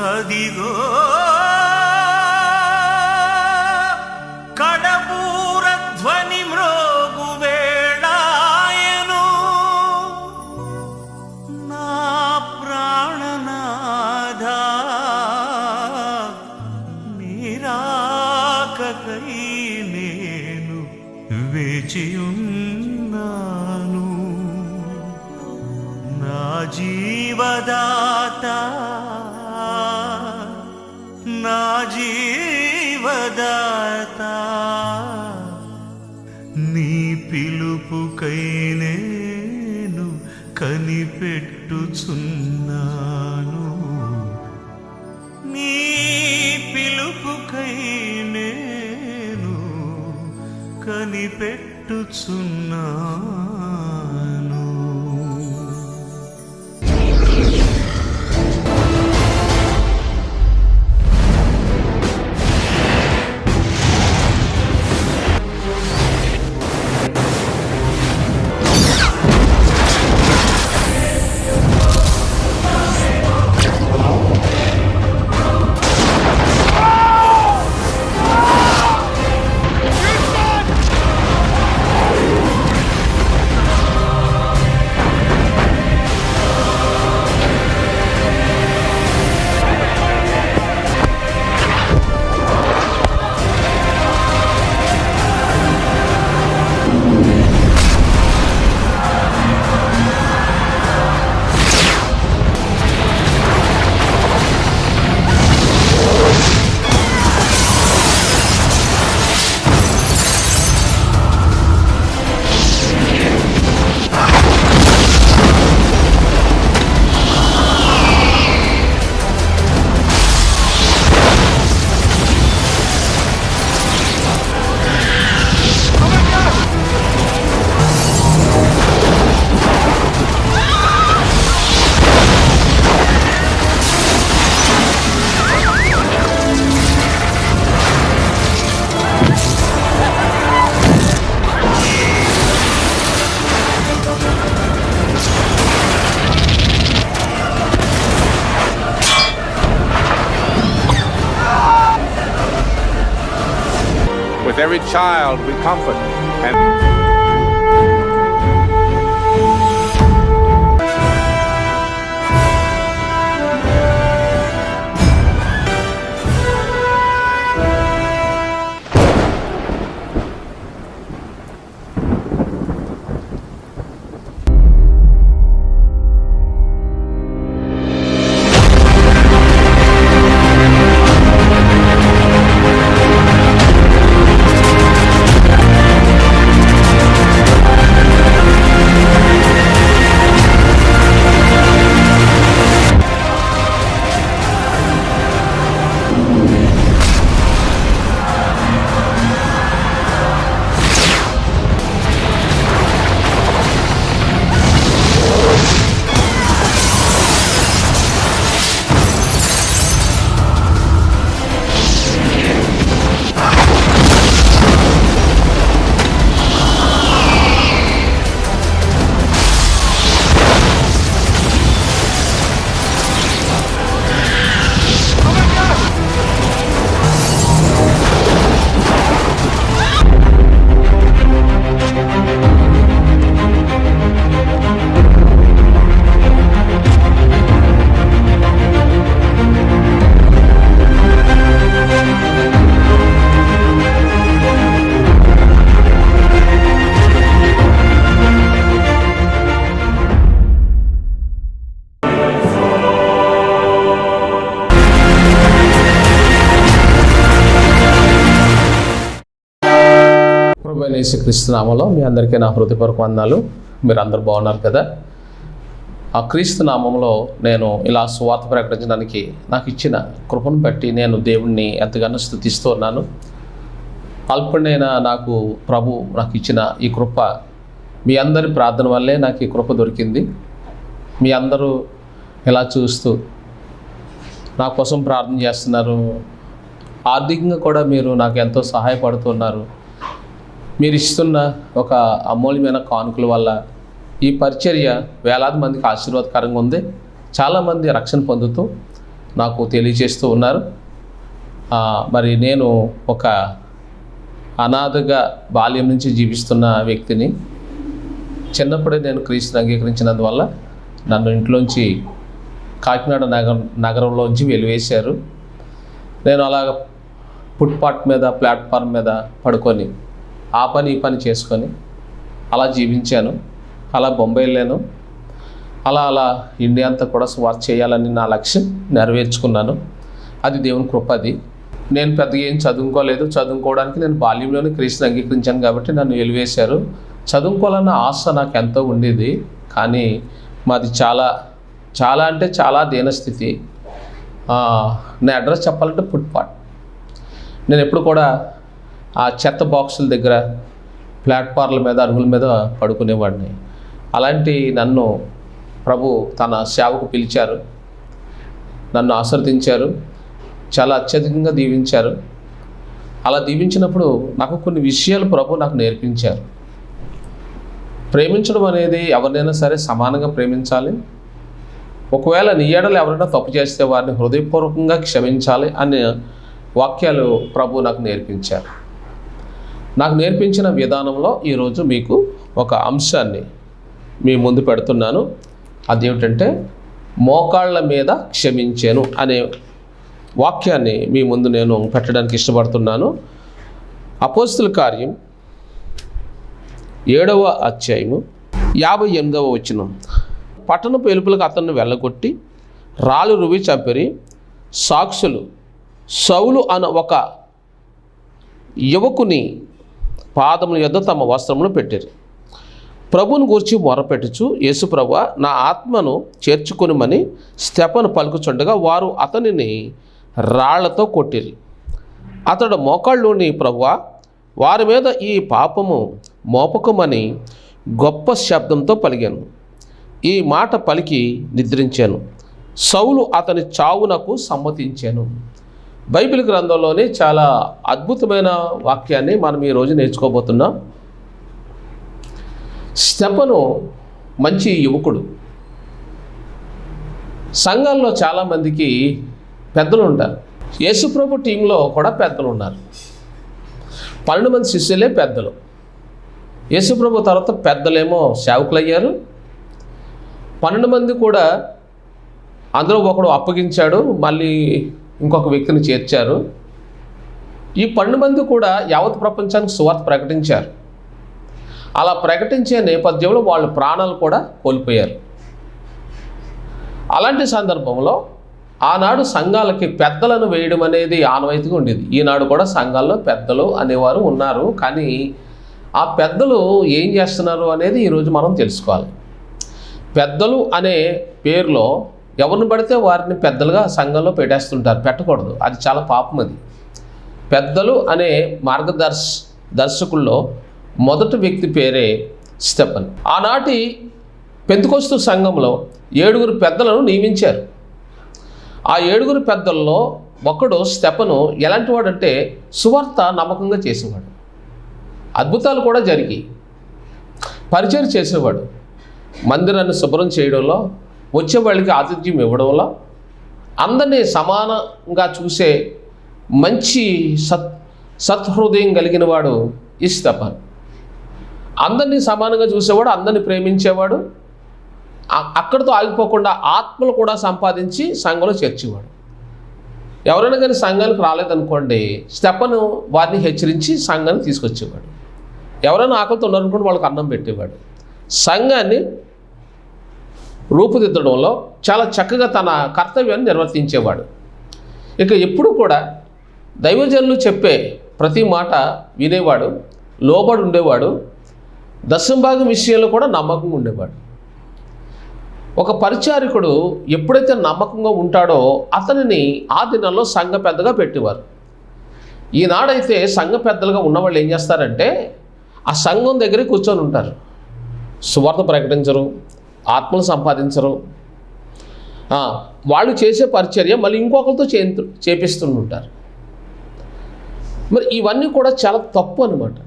అదిగో కడబూర ధ్వని మ్రోగు వేళాయను నా ప్రాణనాథా నీరాకకై నేను వేచియున్నాను నా జీవదాత నా జీవదాత నీ పిలుపుకై నేను కనిపెట్టుచున్నాను నీ పిలుపుకై నేను కనిపెట్టుచున్నాను. With every child we comfort and యేసుక్రీస్తు నామములో మీ అందరికీ నా హృదయపూర్వక వందనాలు. మీరు అందరూ బాగున్నారు కదా? ఆ క్రీస్తు నామంలో నేను ఇలా సువార్త ప్రకటించడానికి నాకు ఇచ్చిన కృపను బట్టి నేను దేవుణ్ణి ఎంతగానో స్తుతిస్తూ ఉన్నాను. అల్పుడైన నాకు ప్రభు నాకు ఇచ్చిన ఈ కృప మీ అందరి ప్రార్థన వల్లే నాకు ఈ కృప దొరికింది. మీ అందరూ ఇలా చూస్తూ నా కోసం ప్రార్థన చేస్తున్నారు. ఆర్థికంగా కూడా మీరు నాకు ఎంతో సహాయపడుతున్నారు. మీరు ఇస్తున్న ఒక అమూల్యమైన కానుకల వల్ల ఈ పరిచర్య వేలాది మందికి ఆశీర్వాదకరంగా ఉంది. చాలామంది రక్షణ పొందుతూ నాకు తెలియజేస్తూ ఉన్నారు. మరి నేను ఒక అనాథగా బాల్యం నుంచి జీవిస్తున్న వ్యక్తిని. చిన్నప్పుడే నేను క్రీస్తుని అంగీకరించినందువల్ల నన్ను ఇంట్లోంచి కాకినాడ నగరంలోంచి వెలివేశారు. నేను అలాగ ఫుట్పాత్ మీద, ప్లాట్ఫామ్ మీద పడుకొని ఆ పని ఈ పని చేసుకొని అలా జీవించాను. అలా బొంబాయి వెళ్ళాను. అలా ఇండియా అంతా కూడా సువార్త చేయాలని నా లక్ష్యం నెరవేర్చుకున్నాను. అది దేవుని కృప. అది నేను పెద్దగా ఏం చదువుకోలేదు. చదువుకోవడానికి నేను బాల్యంలోనే క్రీస్తుని అంగీకరించాను కాబట్టి నన్ను వెలివేశారు. చదువుకోవాలన్న ఆశ నాకు ఎంతో ఉండేది. కానీ మాది చాలా అంటే చాలా దీనస్థితి. నా అడ్రస్ చెప్పాలంటే ఫుట్పాత్. నేను ఎప్పుడు కూడా ఆ చెత్త బాక్సుల దగ్గర, ప్లాట్ఫామ్ల మీద, అరుగుల మీద పడుకునేవాడిని. అలాంటి నన్ను ప్రభు తన సేవకు పిలిచారు, నన్ను ఆశీర్వదించారు, చాలా అత్యధికంగా దీవించారు. అలా దీవించినప్పుడు నాకు కొన్ని విషయాలు ప్రభు నాకు నేర్పించారు. ప్రేమించడం అనేది ఎవరినైనా సరే సమానంగా ప్రేమించాలి. ఒకవేళ నీ ఎడల ఎవరైనా తప్పు చేస్తే వారిని హృదయపూర్వకంగా క్షమించాలి అనే వాక్యాలు ప్రభు నాకు నేర్పించారు. నాకు నేర్పించిన విధానంలో ఈరోజు మీకు ఒక అంశాన్ని మీ ముందు పెడుతున్నాను. అదేమిటంటే మోకాళ్ళ మీద క్షమించాను అనే వాక్యాన్ని మీ ముందు నేను పెట్టడానికి ఇష్టపడుతున్నాను. అపోస్తుల కార్యం 7వ అధ్యాయము 58వ వచనం. పట్టణపు వెలుపలకు అతన్ని వెళ్ళగొట్టి రాళ్ళు రువి చంపిరి. సాక్షులు సౌలు అన్న ఒక యువకుని పాదముల యొద్ద తమ వస్త్రమును పెట్టిరి. ప్రభువును గూర్చి మొరపెట్టుచు, యేసు ప్రభువా, నా ఆత్మను చేర్చుకొనుమని స్తెఫను పలుకుచుండగా వారు అతనిని రాళ్లతో కొట్టిరి. అతడు మోకాళ్ళుని, ప్రభువా, వారి మీద ఈ పాపము మోపకమని గొప్ప శబ్దంతో పలిగాను. ఈ మాట పలికి నిద్రించాను. సౌలు అతని చావునకు సమ్మతించాను. బైబిల్ గ్రంథంలోనే చాలా అద్భుతమైన వాక్యాన్ని మనం ఈరోజు నేర్చుకోబోతున్నాం. స్తెఫను మంచి యువకుడు. సంఘాల్లో చాలామందికి పెద్దలు ఉంటారు. యేసుప్రభు టీంలో కూడా పెద్దలు ఉన్నారు. 12 మంది శిష్యులే పెద్దలు. యేసుప్రభు తర్వాత పెద్దలేమో సేవకులు అయ్యారు. 12 మంది కూడా అందులో ఒకడు అప్పగించాడు, మళ్ళీ ఇంకొక వ్యక్తిని చేర్చారు. ఈ 12 మంది కూడా యావత్ ప్రపంచానికి సువార్త ప్రకటించారు. అలా ప్రకటించే నేపథ్యంలో వాళ్ళ ప్రాణాలు కూడా కోల్పోయారు. అలాంటి సందర్భంలో ఆనాడు సంఘాలకి పెద్దలను వేయడం అనేది ఆనవాయితీగా ఉండేది. ఈనాడు కూడా సంఘాల్లో పెద్దలు అనేవారు ఉన్నారు. కానీ ఆ పెద్దలు ఏం చేస్తున్నారు అనేది ఈరోజు మనం తెలుసుకోవాలి. పెద్దలు అనే పేరులో ఎవరిని పడితే వారిని పెద్దలుగా సంఘంలో పెట్టేస్తుంటారు. పెట్టకూడదు, అది చాలా పాపం. అది పెద్దలు అనే దర్శకుల్లో మొదటి వ్యక్తి పేరే స్తెఫన్. ఆనాటి పెంతెకొస్తు సంఘంలో 7 పెద్దలను నియమించారు. ఆ 7 పెద్దల్లో ఒకడు స్తెఫను. ఎలాంటి వాడంటే సువార్త నమ్మకంగా చేసేవాడు. అద్భుతాలు కూడా జరిగి పరిచయం చేసేవాడు. మందిరాన్ని శుభ్రం చేయడంలో, వచ్చే వాళ్ళకి ఆతిథ్యం ఇవ్వడంలో, అందరినీ సమానంగా చూసే మంచి సత్హృదయం కలిగిన వాడు ఈ స్తెఫన్. అందరినీ సమానంగా చూసేవాడు, అందరినీ ప్రేమించేవాడు. అక్కడితో ఆగిపోకుండా ఆత్మలు కూడా సంపాదించి సంఘంలో చేర్చేవాడు. ఎవరైనా కానీ సంఘానికి రాలేదనుకోండి, స్తెఫను వారిని హెచ్చరించి సంఘాన్ని తీసుకొచ్చేవాడు. ఎవరైనా ఆకలితో ఉన్నారనుకోండి, వాళ్ళకి అన్నం పెట్టేవాడు. సంఘాన్ని రూపుదిద్దడంలో చాలా చక్కగా తన కర్తవ్యాన్ని నిర్వర్తించేవాడు. ఇక ఎప్పుడు కూడా దైవజనులు చెప్పే ప్రతి మాట వినేవాడు, లోబడి ఉండేవాడు. దశంభాగం విషయంలో కూడా నమ్మకంగా ఉండేవాడు. ఒక పరిచారకుడు ఎప్పుడైతే నమ్మకంగా ఉంటాడో అతనిని ఆ దినాల్లో సంఘ పెద్దగా పెట్టేవారు. ఈనాడైతే సంఘ పెద్దలుగా ఉన్నవాళ్ళు ఏం చేస్తారంటే ఆ సంఘం దగ్గరే కూర్చొని ఉంటారు. సువార్త ప్రకటించరు, ఆత్మలు సంపాదించరు. వాళ్ళు చేసే పరిచర్య మళ్ళీ ఇంకొకరితో చేపిస్తుంటారు. మరి ఇవన్నీ కూడా చాలా తప్పు అన్నమాట.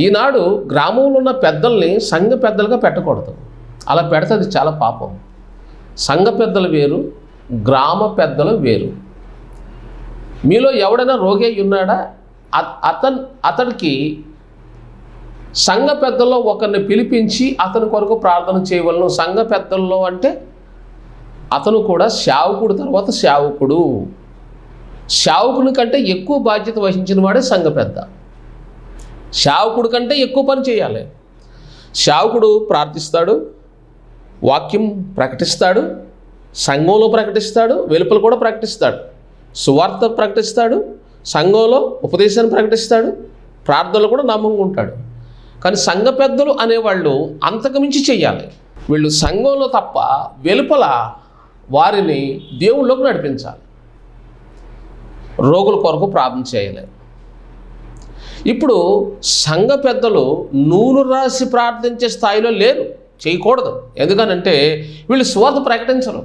ఈనాడు గ్రామంలో ఉన్న పెద్దల్ని సంఘ పెద్దలుగా పెట్టకూడదు. అలా పెడితే అది చాలా పాపం. సంఘ పెద్దలు వేరు, గ్రామ పెద్దలు వేరు. మీలో ఎవడైనా రోగి ఉన్నాడా? అతడికి సంఘ పెద్దల్లో ఒకరిని పిలిపించి అతని కొరకు ప్రార్థన చేయవలను. సంఘ పెద్దల్లో అంటే అతను కూడా సేవకుడు తర్వాత సేవకుడు. సేవకుని కంటే ఎక్కువ బాధ్యత వహించిన వాడే సంఘ పెద్ద. సేవకుడి కంటే ఎక్కువ పని చేయాలి. సేవకుడు ప్రార్థిస్తాడు, వాక్యం ప్రకటిస్తాడు, సంఘంలో ప్రకటిస్తాడు, వెలుపల కూడా ప్రకటిస్తాడు, సువార్త ప్రకటిస్తాడు, సంఘంలో ఉపదేశాన్ని ప్రకటిస్తాడు, ప్రార్థనలు కూడా నమ్మకంగా ఉంటాడు. కానీ సంఘ పెద్దలు అనేవాళ్ళు అంతకుమించి చెయ్యాలి. వీళ్ళు సంఘంలో తప్ప వెలుపల వారిని దేవుళ్ళలోకి నడిపించాలి, రోగుల కొరకు ప్రార్థన చేయాలి. ఇప్పుడు సంఘ పెద్దలు నూనె రాసి ప్రార్థించే స్థాయిలో లేరు, చేయకూడదు. ఎందుకనంటే వీళ్ళు సువార్త ప్రకటించరు,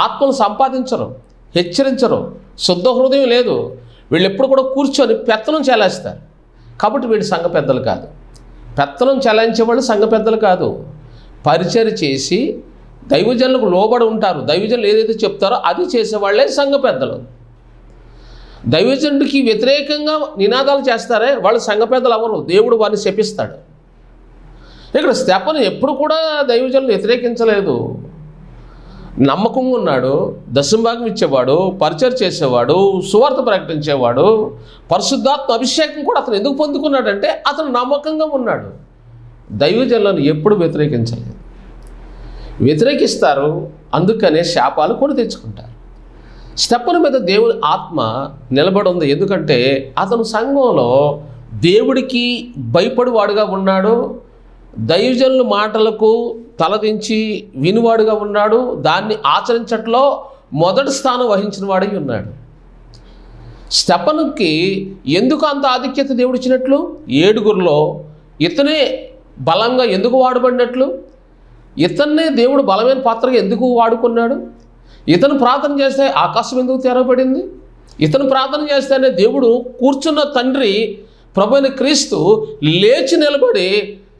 ఆత్మను సంపాదించరు, హెచ్చరించరు, శుద్ధ హృదయం లేదు. వీళ్ళు ఎప్పుడు కూడా కూర్చొని పెత్తనం చెలాయిస్తారు. కాబట్టి వీళ్ళు సంఘ పెద్దలు కాదు. పెత్తనం చెలాయించే వాళ్ళు సంఘ పెద్దలు కాదు. పరిచర్య చేసి దైవజనులకు లోబడి ఉంటారు. దైవజనులు ఏదైతే చెప్తారో అది చేసేవాళ్ళే సంఘ పెద్దలు. దైవజనుడికి వ్యతిరేకంగా నినాదాలు చేస్తారే వాళ్ళు సంఘ పెద్దలు ఎవరు? దేవుడు వారిని శపిస్తాడు. ఇక్కడ స్తెఫను ఎప్పుడు కూడా దైవజనులు వ్యతిరేకించలేదు. నమ్మకంగా ఉన్నాడు, దశంభాగం ఇచ్చేవాడు, పరిచయం చేసేవాడు, సువార్త ప్రకటించేవాడు, పరిశుద్ధాత్మ అభిషేకం కూడా అతను ఎందుకు పొందుకున్నాడంటే అతను నమ్మకంగా ఉన్నాడు. దైవజనులను ఎప్పుడు వ్యతిరేకించలేదు. వ్యతిరేకిస్తారు, అందుకనే శాపాలు కొని తెచ్చుకుంటారు. స్తెఫను మీద దేవుని ఆత్మ నిలబడి ఉంది. ఎందుకంటే అతను సంఘంలో దేవుడికి భయపడివాడుగా ఉన్నాడు, దైవజనుల మాటలకు తలదించి వినివాడుగా ఉన్నాడు, దాన్ని ఆచరించట్లో మొదటి స్థానం వహించిన వాడై ఉన్నాడు. స్తెఫనుకి ఎందుకు అంత ఆధిక్యత దేవుడు ఇచ్చినట్లు? 7గురిలో ఇతనే బలంగా ఎందుకు వాడబడినట్లు? ఇతన్నే దేవుడు బలమైన పాత్రగా ఎందుకు వాడుకున్నాడు? ఇతను ప్రార్థన చేస్తే ఆకాశం ఎందుకు తెరవబడింది? ఇతను ప్రార్థన చేస్తేనే దేవుడు కూర్చున్న తండ్రి ప్రభు అయిన క్రీస్తు లేచి నిలబడి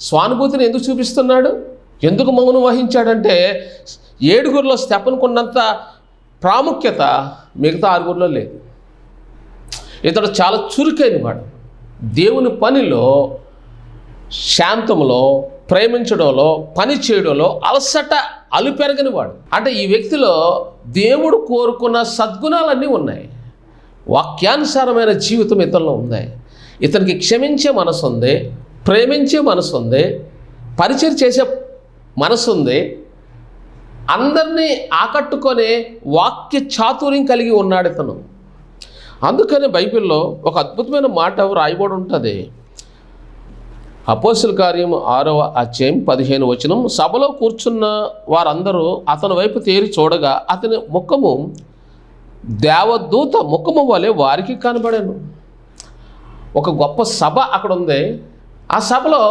స్వానుభూతిని ఎందుకు చూపిస్తున్నాడు? ఎందుకు మౌనం వహించాడంటే 7గురిలో స్తెఫనుకు ఉన్నంత ప్రాముఖ్యత మిగతా 6గురిలో లేదు. ఇతడు చాలా చురుకైన వాడు. దేవుని పనిలో, శాంతంలో, ప్రేమించడంలో, పని చేయడంలో అలసట అలుపెరగని వాడు. అంటే ఈ వ్యక్తిలో దేవుడు కోరుకున్న సద్గుణాలన్నీ ఉన్నాయి. వాక్యానుసారమైన జీవితం ఇతనిలో ఉంది. ఇతనికి క్షమించే మనసు ఉంది, ప్రేమించే మనసు ఉంది, పరిచయం చేసే మనసు ఉంది, అందరినీ ఆకట్టుకునే వాక్య చాతుర్యం కలిగి ఉన్నాడు ఇతను. అందుకనే బైబిల్లో ఒక అద్భుతమైన మాట రాయబడి ఉంటుంది. అపోస్తలుల కార్యం 6వ అధ్యాయం 15వ వచనం. సభలో కూర్చున్న వారందరూ అతని వైపు తేరి చూడగా అతని ముఖము దేవదూత ముఖము వలె వారికి కనబడాను. ఒక గొప్ప సభ అక్కడ ఉంది. ఆ సభలో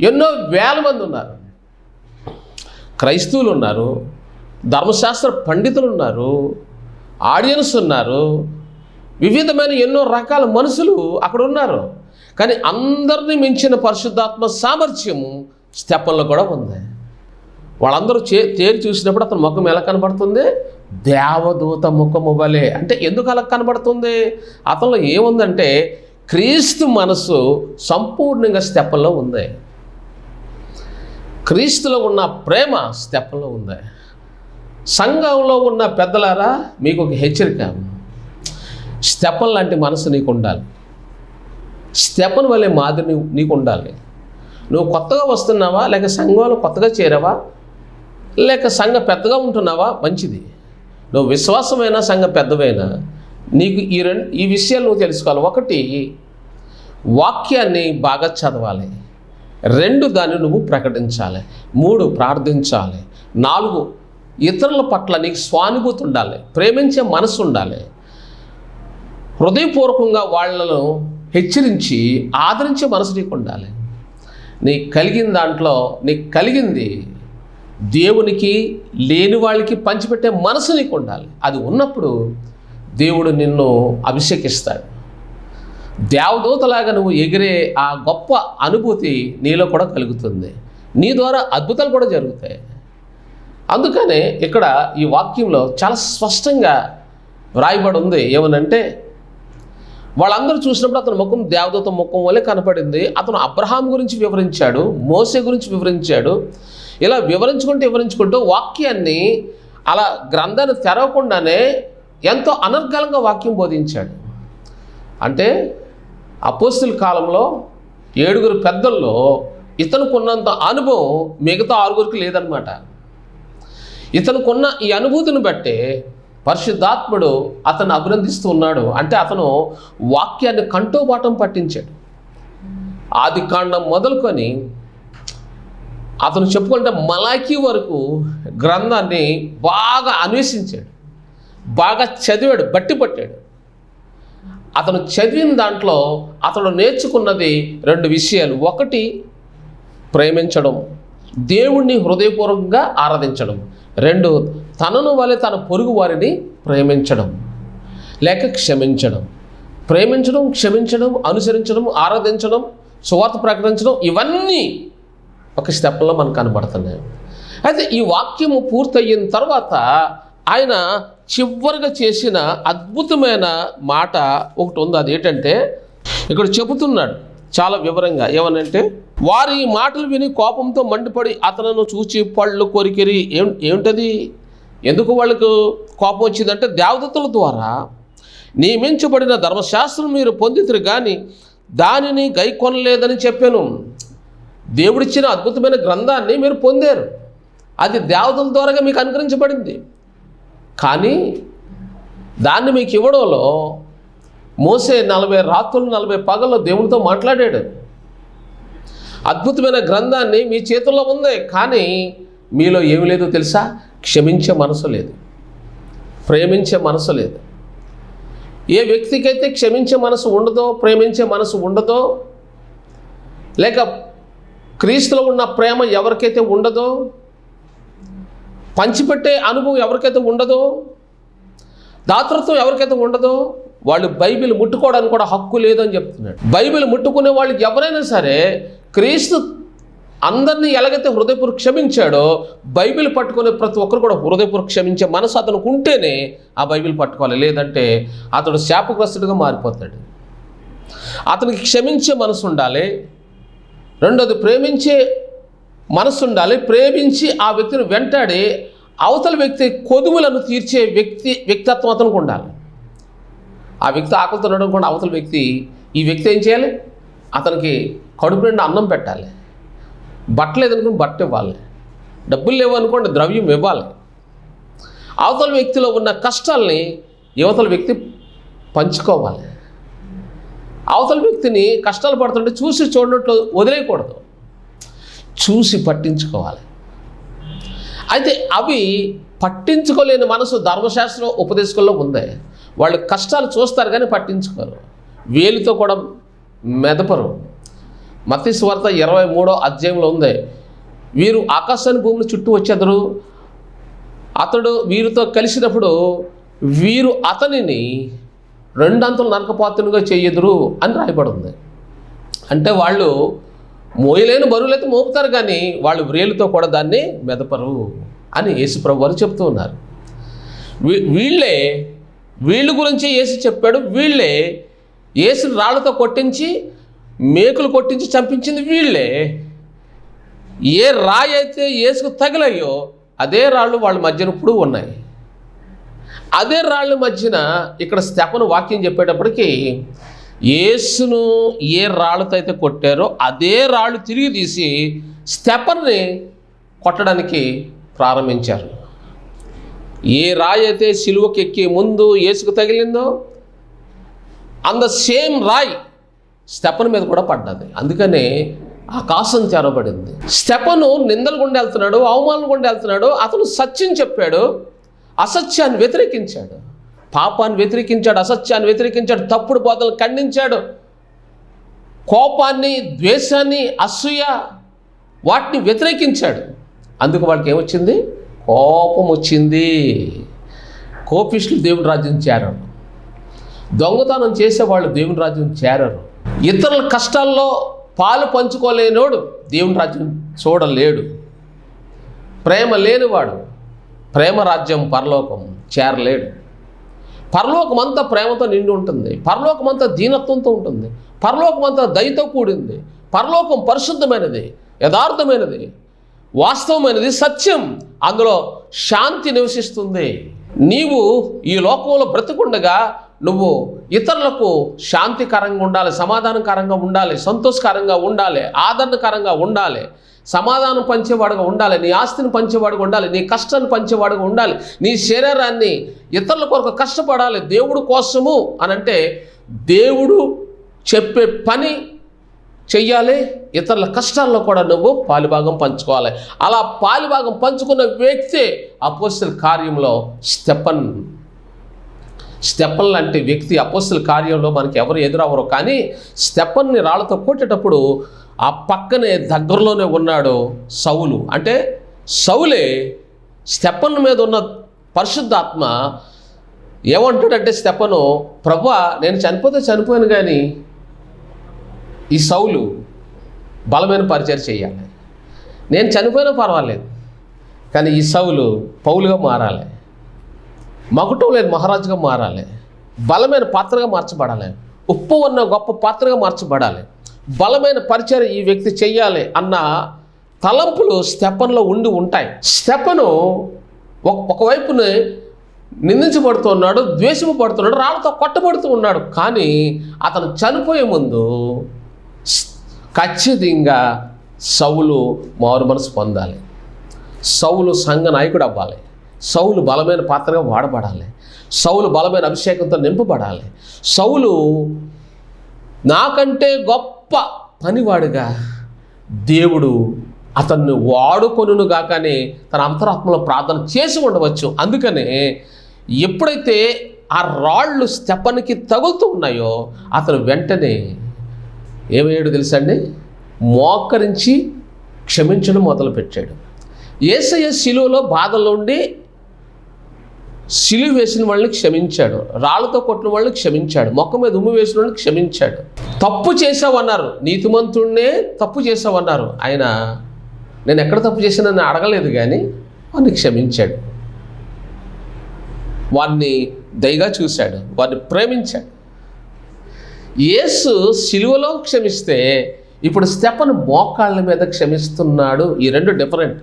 ఎన్నో వేల మంది ఉన్నారు. క్రైస్తవులు ఉన్నారు, ధర్మశాస్త్ర పండితులు ఉన్నారు, ఆడియన్స్ ఉన్నారు, వివిధమైన ఎన్నో రకాల మనుషులు అక్కడ ఉన్నారు. కానీ అందరినీ మించిన పరిశుద్ధాత్మ సామర్థ్యము స్తెఫనులో కూడా ఉంది. వాళ్ళందరూ తేరి చూసినప్పుడు అతని ముఖం ఎలా కనబడుతుంది? దేవదూత ముఖము వలె. అంటే ఎందుకు అలా కనబడుతుంది? అతనిలో ఏముందంటే క్రీస్తు మనసు సంపూర్ణంగా స్తెఫనులో ఉంది. క్రీస్తులో ఉన్న ప్రేమ స్తెఫనులో ఉంది. సంఘంలో ఉన్న పెద్దలారా, మీకు ఒక హెచ్చరిక. స్తెఫను లాంటి మనసు నీకు ఉండాలి. స్తెఫను వలె మాదిరి నీకు ఉండాలి. నువ్వు కొత్తగా వస్తున్నావా, లేక సంఘంలో కొత్తగా చేరావా, లేక సంఘ పెద్దగా ఉంటున్నావా? మంచిది. నువ్వు విశ్వాసమైన సంఘ పెద్దవైనా నీకు ఈ విషయాలు నువ్వు తెలుసుకోవాలి. 1, వాక్యాన్ని బాగా చదవాలి. 2, దాన్ని నువ్వు ప్రకటించాలి. 3, ప్రార్థించాలి. 4, ఇతరుల పట్ల నీకు స్వానుభూతి ఉండాలి, ప్రేమించే మనసు ఉండాలి. హృదయపూర్వకంగా వాళ్ళను హెచ్చరించి ఆదరించే మనసు నీకు ఉండాలి. నీకు కలిగిన దాంట్లో నీకు కలిగింది దేవునికి లేని వాళ్ళకి పంచిపెట్టే మనసు నీకు ఉండాలి. అది ఉన్నప్పుడు దేవుడు నిన్ను అభిషేకిస్తాడు. దేవదూతలాగా నువ్వు ఎగిరే ఆ గొప్ప అనుభూతి నీలో కూడా కలుగుతుంది. నీ ద్వారా అద్భుతాలు కూడా జరుగుతాయి. అందుకనే ఇక్కడ ఈ వాక్యంలో చాలా స్పష్టంగా వ్రాయబడి ఉంది. ఏమనంటే వాళ్ళందరూ చూసినప్పుడు అతని ముఖం దేవదూత ముఖం వల్లే కనపడింది. అతను అబ్రహాం గురించి వివరించాడు, మోసే గురించి వివరించాడు. ఇలా వివరించుకుంటూ వాక్యాన్ని అలా గ్రంథాన్ని తెరవకుండానే ఎంతో అనర్గళంగా వాక్యం బోధించాడు. అంటే అపోస్తుల కాలంలో 7 పెద్దల్లో ఇతనుకున్నంత అనుభవం మిగతా 6 లేదనమాట. ఇతనుకున్న ఈ అనుభూతిని బట్టే పరిశుద్ధాత్ముడు అతను అభినందిస్తూ ఉన్నాడు. అంటే అతను వాక్యాన్ని కంఠోపాఠం పట్టించాడు. ఆది కాండం మొదలుకొని అతను చెప్పుకుంటే మలాకీ వరకు గ్రంథాన్ని బాగా అన్వేషించాడు, బాగా చదివాడు, బట్టి పట్టాడు. అతను చదివిన దాంట్లో అతడు నేర్చుకున్నది 2 విషయాలు. ఒకటి, ప్రేమించడం, దేవుణ్ణి హృదయపూర్వకంగా ఆరాధించడం. 2, తనను వలె తన పొరుగు వారిని ప్రేమించడం లేక క్షమించడం. ప్రేమించడం, క్షమించడం, అనుసరించడం, ఆరాధించడం, సువార్త ప్రకటించడం, ఇవన్నీ ఒక స్టెప్లో మనకు కనబడుతున్నాయి. అయితే ఈ వాక్యము పూర్తయిన తర్వాత ఆయన చివరిగా చేసిన అద్భుతమైన మాట ఒకటి ఉంది. అది ఏంటంటే ఇక్కడ చెబుతున్నాడు చాలా వివరంగా. ఏమనంటే వారి మాటలు విని కోపంతో మండిపడి అతను చూచి పళ్ళు కొరికిరి. ఏమిటది? ఎందుకు వాళ్ళకు కోపం వచ్చిందంటే దేవదూతల ద్వారా నియమించబడిన ధర్మశాస్త్రం మీరు పొందితురు కానీ దానిని గైకొనలేదని చెప్పాను. దేవుడిచ్చిన అద్భుతమైన గ్రంథాన్ని మీరు పొందారు, అది దేవతల ద్వారా మీకు అనుగ్రహించబడింది. కానీ దాన్ని మీకు ఇవ్వడంలో మోసే 40 రాత్రులు 40 పగల్లో దేవునితో మాట్లాడాడు. అద్భుతమైన గ్రంథాన్ని మీ చేతుల్లో ఉంది, కానీ మీలో ఏమి లేదో తెలుసా? క్షమించే మనసు లేదు, ప్రేమించే మనసు లేదు. ఏ వ్యక్తికైతే క్షమించే మనసు ఉండదో, ప్రేమించే మనసు ఉండదో, లేక క్రీస్తులో ఉన్న ప్రేమ ఎవరికైతే ఉండదో, పంచిపెట్టే అనుభవం ఎవరికైతే ఉండదో, దాతృత్వం ఎవరికైతే ఉండదో, వాళ్ళు బైబిల్ ముట్టుకోవడానికి కూడా హక్కు లేదని చెప్తున్నాడు. బైబిల్ ముట్టుకునే వాళ్ళు ఎవరైనా సరే క్రీస్తు అందరినీ ఎలాగైతే హృదయపూర్వక క్షమించాడో, బైబిల్ పట్టుకునే ప్రతి ఒక్కరు కూడా హృదయపూర్వక క్షమించే మనసు అతనికి ఉంటేనే ఆ బైబిల్ పట్టుకోవాలి. లేదంటే అతడు శాపగ్రస్తుడిగా మారిపోతాడు. అతనికి క్షమించే మనసు ఉండాలి. రెండోది, ప్రేమించే మనసు ఉండాలి. ప్రేమించి ఆ వ్యక్తిని వెంటాడి అవతల వ్యక్తి కొదువులను తీర్చే వ్యక్తిత్వం అతనికి ఉండాలి. ఆ వ్యక్తి ఆకలితో ఉండకుండా అవతల వ్యక్తి ఈ వ్యక్తి ఏం చేయాలి? అతనికి కడుపు నిండా అన్నం పెట్టాలి. బట్టలు లేదనుకుని బట్ట ఇవ్వాలి. డబ్బులు లేవు అనుకోండి, ద్రవ్యం ఇవ్వాలి. అవతల వ్యక్తిలో ఉన్న కష్టాల్ని యువతల వ్యక్తి పంచుకోవాలి. అవతల వ్యక్తిని కష్టాలు పడుతుంటే చూసి చూడనట్లు వదిలేయకూడదు, చూసి పట్టించుకోవాలి. అయితే అవి పట్టించుకోలేని మనసు ధర్మశాస్త్రం ఉపదేశకుల్లో ఉంది. వాళ్ళు కష్టాలు చూస్తారు కానీ పట్టించుకోరు, వేలితో కూడా మెదపరు. మత్తయి సువార్త 23వ అధ్యాయంలో ఉంది, వీరు ఆకాశాన్ని భూమిని చుట్టూ వచ్చేదరు, అతడు వీరితో కలిసినప్పుడు వీరు అతనిని 2 అంతలు నరకపాత్రునిగా చేయెదురు అని రాయబడింది. అంటే వాళ్ళు మోయలేని బరువులైతే మోపుతారు కానీ వాళ్ళు వ్రేలుతో కూడా దాన్ని మెదపరు అని యేసుప్రభు వారు చెప్తూ ఉన్నారు. వీళ్ళ గురించి యేసు చెప్పాడు. వీళ్ళే యేసుని రాళ్ళతో కొట్టించి, మేకులు కొట్టించి చంపించింది వీళ్ళే. ఏ రాయి అయితే యేసుకు తగిలాయో అదే రాళ్ళు వాళ్ళ మధ్యన ఇప్పుడు ఉన్నాయి. అదే రాళ్ళ మధ్యన ఇక్కడ స్తెఫను వాక్యం చెప్పేటప్పటికీ యేసును ఏ రాళ్ళతో అయితే కొట్టారో అదే రాళ్ళు తిరిగి తీసి స్తెఫన్ని కొట్టడానికి ప్రారంభించారు. ఏ రాయి అయితే సిలువకి ఎక్కి ముందు యేసుకు తగిలిందో అంద సేమ్ రాయి స్తెఫను మీద కూడా పడ్డది. అందుకనే ఆకాశం తెరవబడింది. స్తెఫను నిందలు గుండా వెళ్తున్నాడు, అవమానం గుండా వెళ్తున్నాడు. అతను సత్యం చెప్పాడు, అసత్యాన్ని వ్యతిరేకించాడు, పాపాన్ని వ్యతిరేకించాడు, అసత్యాన్ని వ్యతిరేకించాడు, తప్పుడు బోధనలు ఖండించాడు, కోపాన్ని, ద్వేషాన్ని, అసూయ వాటిని వ్యతిరేకించాడు. అందుకు వాళ్ళకి ఏమొచ్చింది? కోపం వచ్చింది. కోపిష్ఠులు దేవుని రాజ్యం చేరరు, దొంగతనం చేసేవాళ్ళు దేవుని రాజ్యం చేరరు, ఇతరుల కష్టాల్లో పాలు పంచుకోలేనోడు దేవుని రాజ్యం చూడలేడు, ప్రేమ లేనివాడు, ప్రేమ రాజ్యం పరలోకం చేరలేడు. పరలోకమంతా ప్రేమతో నిండి ఉంటుంది, పరలోకమంతా దీనత్వంతో ఉంటుంది, పరలోకమంతా దయతో కూడింది. పరలోకం పరిశుద్ధమైనది, యథార్థమైనది, వాస్తవమైనది, సత్యం. అందులో శాంతి నివసిస్తుంది. నీవు ఈ లోకంలో బ్రతికుండగా నువ్వు ఇతరులకు శాంతికరంగా ఉండాలి, సమాధానకరంగా ఉండాలి, సంతోషకరంగా ఉండాలి, ఆదరణకరంగా ఉండాలి, సమాధానం పంచేవాడుగా ఉండాలి, నీ ఆస్తిని పంచేవాడుగా ఉండాలి, నీ కష్టాన్ని పంచేవాడుగా ఉండాలి, నీ శరీరాన్ని ఇతరుల కొరకు కష్టపడాలి దేవుడు కోసము అనంటే దేవుడు చెప్పే పని చెయ్యాలి. ఇతరుల కష్టాల్లో కూడా నువ్వు పాలుభాగం పంచుకోవాలి. అలా పాలుభాగం పంచుకున్న వ్యక్తి అపోస్తల కార్యంలో స్టెఫన్ లాంటి వ్యక్తి అపోస్తల కార్యంలో మనకి ఎవరు ఎదురవరు. కానీ స్టెఫన్ని రాళ్లతో కొట్టేటప్పుడు ఆ పక్కనే దగ్గరలోనే ఉన్నాడు సౌలు. అంటే సౌలే స్టెఫన్ మీద ఉన్న పరిశుద్ధాత్మ ఏమంటాడంటే, స్టెఫను, ప్రభువా నేను చనిపోయాను, కానీ ఈ సౌలు బలమైన పరిచయం చేయాలి. నేను చనిపోయినా పర్వాలేదు, కానీ ఈ సౌలు పౌలుగా మారాలి, మకుటం లేదు మహారాజుగా మారాలి, బలమైన పాత్రగా మార్చబడాలి, ఉప్పు ఉన్న గొప్ప పాత్రగా మార్చబడాలి, బలమైన పరిచయం ఈ వ్యక్తి చెయ్యాలి అన్న తలంపులు స్టెఫన్లో ఉంటాయి. స్టెఫను ఒకవైపునే నిందించబడుతున్నాడు, ద్వేషింపబడుతున్నాడు, రాళ్ళతో కొట్టబడుతూ ఉన్నాడు. కానీ అతను చనిపోయే ముందు ఖచ్చితంగా సౌలు మారు మనసు పొందాలి, సౌలు సంఘ నాయకుడు అవ్వాలి, సౌలు బలమైన పాత్రగా వాడబడాలి, సౌలు బలమైన అభిషేకంతో నింపబడాలి, సౌలు నాకంటే గొప్ప పనివాడుగా దేవుడు అతన్ని వాడుకొనుగా కానీ తన అంతరాత్మలో ప్రార్థన చేసి ఉండవచ్చు. అందుకనే ఎప్పుడైతే ఆ రాళ్ళు స్టెఫన్కి తగులుతూ ఉన్నాయో అతను వెంటనే ఏమయ్యాడు తెలుసా అండి? మోకరించి క్షమించడం మొదలుపెట్టాడు. యేసయ్య శిలువలో బాధల్లో ఉండి సిలువ వేసిన వాళ్ళని క్షమించాడు, రాళ్ళతో కొట్టిన వాళ్ళని క్షమించాడు, మొక్క మీద ఉమ్ము వేసిన వాళ్ళని క్షమించాడు. తప్పు చేసావన్నారు, నీతిమంతుడినే తప్పు చేసావన్నారు. ఆయన నేను ఎక్కడ తప్పు చేశానని అడగలేదు, కానీ వాడిని క్షమించాడు, వాడిని దయగా చూశాడు, వాడిని ప్రేమించాడు. యేసు సిలువలో క్షమిస్తే ఇప్పుడు స్టెఫన్ మోకాళ్ళ మీద క్షమిస్తున్నాడు. ఈ రెండు డిఫరెంట్.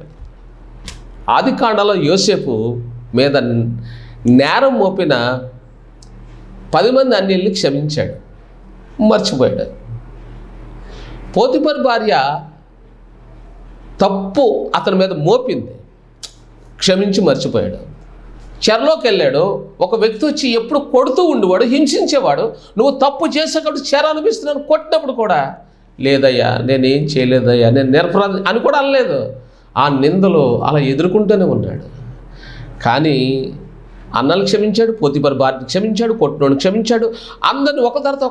ఆదికాండలో యోసేపు మీద నేరం మోపిన 10 మంది అన్యుల్ని క్షమించాడు, మర్చిపోయాడు. పోతిఫర్ భార్య తప్పు అతని మీద మోపింది, క్షమించి మర్చిపోయాడు. చెరలోకి వెళ్ళాడు, ఒక వ్యక్తి వచ్చి ఎప్పుడు కొడుతూ ఉండేవాడు, హింసించేవాడు. నువ్వు తప్పు చేసేటప్పుడు చెర అనిపిస్తున్నాను కొట్టినప్పుడు కూడా లేదయ్యా నేనేం చేయలేదయ్యా, నేను నిరపరాధి అని కూడా అనలేదు. ఆ నిందలు అలా ఎదుర్కొంటూనే ఉన్నాడు. కానీ అన్నలు క్షమించాడు, పోతిఫర్ భార్యని క్షమించాడు, కొట్టినోడు క్షమించాడు. అందరినీ ఒకరి తర్వాత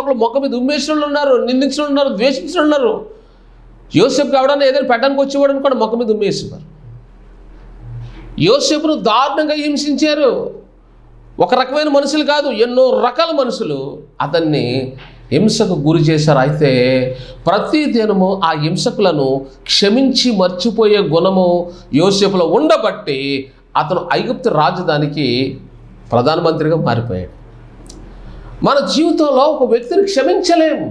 ఒకరు మొక్క మీద ఉమ్మేసిన వాళ్ళు ఉన్నారు, నిందించిన వాళ్ళు ఉన్నారు, ద్వేషించిన వాళ్ళు ఉన్నారు. యోసేపుకి ఎవడన్నా ఏదైనా పెట్టడానికి వచ్చేవాడని కూడా మొక్క మీద ఉమ్మేసేవారు. యోసేపును దారుణంగా హింసించారు. ఒక రకమైన మనుషులు కాదు, ఎన్నో రకాల మనుషులు అతన్ని హింసకు గురి చేశారు. అయితే ప్రతి దినము ఆ హింసకులను క్షమించి మర్చిపోయే గుణము యోసేపులో ఉండబట్టి అతను ఐగుప్తు రాజధానికి ప్రధానమంత్రిగా మారిపోయాడు. మన జీవితంలో ఒక వ్యక్తిని క్షమించలేము.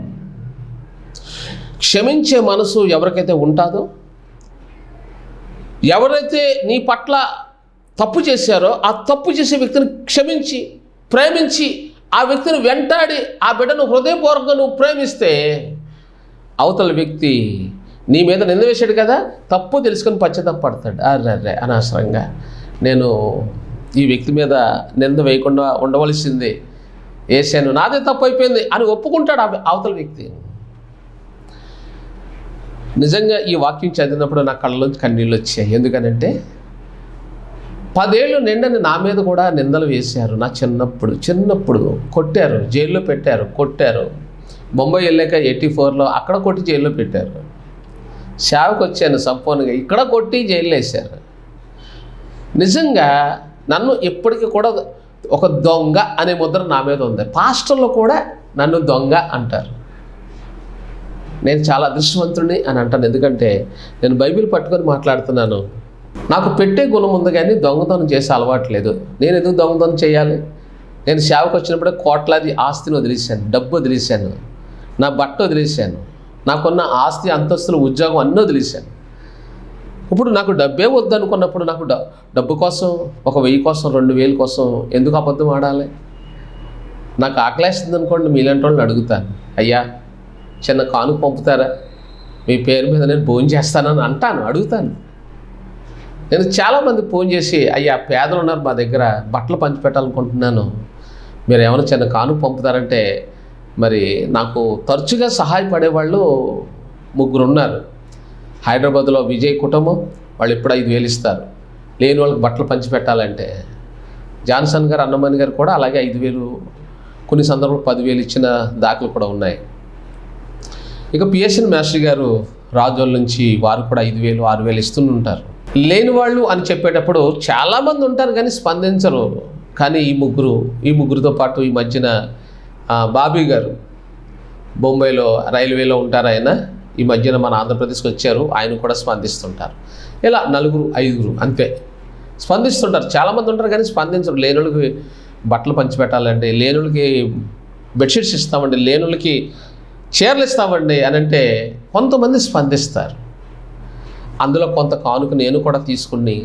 క్షమించే మనసు ఎవరికైతే ఉంటుందో, ఎవరైతే నీ పట్ల తప్పు చేశారో ఆ తప్పు చేసే వ్యక్తిని క్షమించి ప్రేమించి ఆ వ్యక్తిని వెంటాడి ఆ బిడ్డను హృదయపూర్వకంగా నువ్వు ప్రేమిస్తే అవతల వ్యక్తి నీ మీద నింద వేశాడు కదా, తప్పు తెలుసుకొని పశ్చాత్తాపడతాడు. అర్రే అనవసరంగా నేను ఈ వ్యక్తి మీద నింద వేయకుండా ఉండవలసింది, వేసాను, నాదే తప్పు అయిపోయింది అని ఒప్పుకుంటాడు అవతల వ్యక్తి. నిజంగా ఈ వాక్యం చదివినప్పుడు నా కళ్ళలోంచి కన్నీళ్ళు వచ్చాయి. ఎందుకనంటే 10 ఏళ్ళు నిండని నా మీద కూడా నిందలు వేశారు. నా చిన్నప్పుడు కొట్టారు, జైల్లో పెట్టారు, కొట్టారు. బొంబాయి వెళ్ళాక 84లో అక్కడ కొట్టి జైల్లో పెట్టారు. సేవకు వచ్చాను సంపూర్ణంగా, ఇక్కడ కొట్టి జైల్లో వేశారు. నిజంగా నన్ను ఎప్పటికీ కూడా ఒక దొంగ అనే ముద్ర నా మీద ఉంది. పాస్టర్లు కూడా నన్ను దొంగ అంటారు. నేను చాలా అదృష్టవంతుడిని అని అంటాను. ఎందుకంటే నేను బైబిల్ పట్టుకొని మాట్లాడుతున్నాను, నాకు పెట్టే గుణం ఉంది కానీ దొంగతనం చేసే అలవాటు లేదు. నేను ఎందుకు దొంగతనం చేయాలి? నేను సేవకు వచ్చినప్పుడే కోట్లాది ఆస్తిని వదిలేశాను, డబ్బు వదిలేశాను, నా బట్ట వదిలేశాను, నాకున్న ఆస్తి అంతస్తులు ఉద్యోగం అన్నీ వదిలేశాను. ఇప్పుడు నాకు డబ్బే వద్దు అనుకున్నప్పుడు నాకు డబ్బు కోసం 1000 కోసం 2000 కోసం ఎందుకు అబద్ధం ఆడాలి? నాకు ఆకలేస్తుంది అనుకోండి, మీలాంటి వాళ్ళని అడుగుతాను, అయ్యా చిన్న కానుక పంపుతారా, మీ పేరు మీద నేను ఫోన్ చేస్తానని అంటాను, అడుగుతాను. నేను చాలామంది ఫోన్ చేసి, అయ్యా పేదలు ఉన్నారు మా దగ్గర, బట్టలు పంచిపెట్టాలనుకుంటున్నాను, మీరు ఏమైనా చిన్న కానుక పంపుతారంటే, మరి నాకు తరచుగా సహాయపడేవాళ్ళు 3 ఉన్నారు. హైదరాబాద్లో విజయ్ కుటుంబం, వాళ్ళు ఇప్పుడు 5000 ఇస్తారు లేని వాళ్ళకి బట్టలు పంచిపెట్టాలంటే. జాన్సన్ గారు, అన్నమణి గారు కూడా అలాగే 5000, కొన్ని సందర్భాలు 10,000 ఇచ్చిన దాఖలు కూడా ఉన్నాయి. ఇక పిఎస్ఎన్ మాస్టర్ గారు రాజోల నుంచి, వారు కూడా 5,000, 6,000 ఇస్తుంటారు. లేని వాళ్ళు అని చెప్పేటప్పుడు చాలామంది ఉంటారు కానీ స్పందించరు. కానీ ఈ ముగ్గురితో పాటు ఈ మధ్యన బాబీ గారు బొంబాయిలో రైల్వేలో ఉంటారు, ఆయన ఈ మధ్యన మన ఆంధ్రప్రదేశ్కి వచ్చారు, ఆయన కూడా స్పందిస్తుంటారు. ఇలా 4, 5 అంతే స్పందిస్తుంటారు. చాలామంది ఉంటారు కానీ స్పందించరు. లేనులకి బట్టలు పంచిపెట్టాలండి, లేనులకి బెడ్షీట్స్ ఇస్తామండి, లేనులకి చీరలు ఇస్తామండి అని అంటే కొంతమంది స్పందిస్తారు. అందులో కొంత కానుక నేను కూడా తీసుకుని,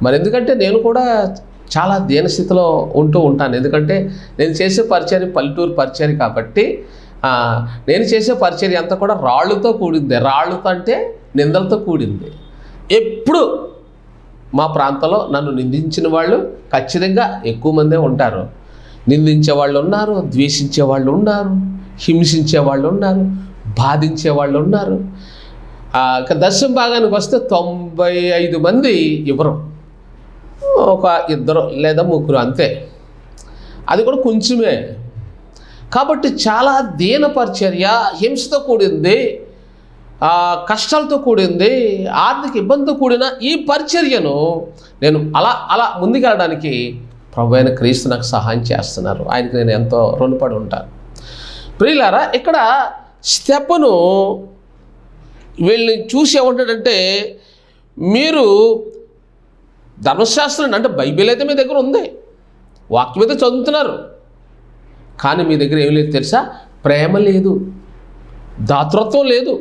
మరి ఎందుకంటే నేను కూడా చాలా దీనస్థితిలో ఉంటూ ఉంటాను. ఎందుకంటే నేను చేసే పరిచర్య పల్లెటూరు పరిచర్య కాబట్టి నేను చేసే పరిచర్య అంతా కూడా రాళ్ళతో కూడింది. రాళ్ళతో అంటే నిందలతో కూడింది. ఎప్పుడు మా ప్రాంతంలో నన్ను నిందించిన వాళ్ళు ఖచ్చితంగా ఎక్కువ మందే ఉంటారు. నిందించే వాళ్ళు ఉన్నారు, ద్వేషించే వాళ్ళు ఉన్నారు, హింసించే వాళ్ళు ఉన్నారు, బాధించే వాళ్ళు ఉన్నారు. ఇక దశమ భాగానికి వస్తే 95 మంది ఇవ్వరు, ఒక 2 లేదా 3 అంతే, అది కూడా కొంచెమే. కాబట్టి చాలా దీన పరిచర్య, హింసతో కూడింది, కష్టాలతో కూడింది, ఆర్థిక ఇబ్బందితో కూడిన ఈ పరిచర్యను నేను అలా ముందుకెళ్ళడానికి ప్రభు అయిన క్రీస్తు నాకు సహాయం చేస్తున్నారు. ఆయనకి నేను ఎంతో రుణపడి ఉంటాను. ప్రియులారా, ఇక్కడ స్టెఫను వీళ్ళని చూసి ఏమంటాడంటే, మీరు ధర్మశాస్త్రం అంటే బైబిల్ అయితే మీ దగ్గర ఉంది, వాక్యం అయితే చదువుతున్నారు, కానీ మీ దగ్గర ఏం లేదు తెలుసా? ప్రేమ లేదు, దాతృత్వం లేదు,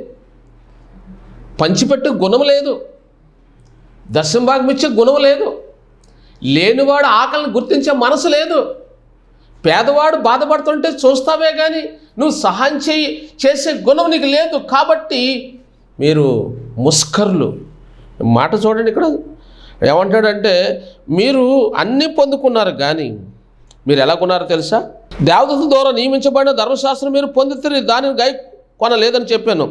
పంచిపెట్టే గుణం లేదు, దశమ భాగం ఇచ్చే గుణం లేదు, లేనివాడు ఆకలిని గుర్తించే మనసు లేదు, పేదవాడు బాధపడుతుంటే చూస్తావే కానీ నువ్వు సహాయం చేసే గుణం నీకు లేదు. కాబట్టి మీరు ముస్కర్లు. మాట చూడండి, ఇక్కడ ఏమంటాడంటే, మీరు అన్నీ పొందుకున్నారు కానీ మీరు ఎలా కొన్నారో తెలుసా? దేవదూతల ద్వారా నియమించబడిన ధర్మశాస్త్రం మీరు పొందుతారు, దానిని గై కొనలేదని చెప్పాను.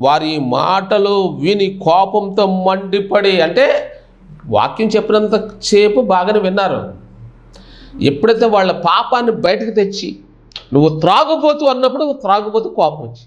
వారి మాటలు విని కోపంతో మండిపడి, అంటే వాక్యం చెప్పినంత సేపు బాగానే విన్నారు, ఎప్పుడైతే వాళ్ళ పాపాన్ని బయటకు తెచ్చి నువ్వు త్రాగుబోతు అన్నప్పుడు త్రాగుబోతు కోపం వచ్చి,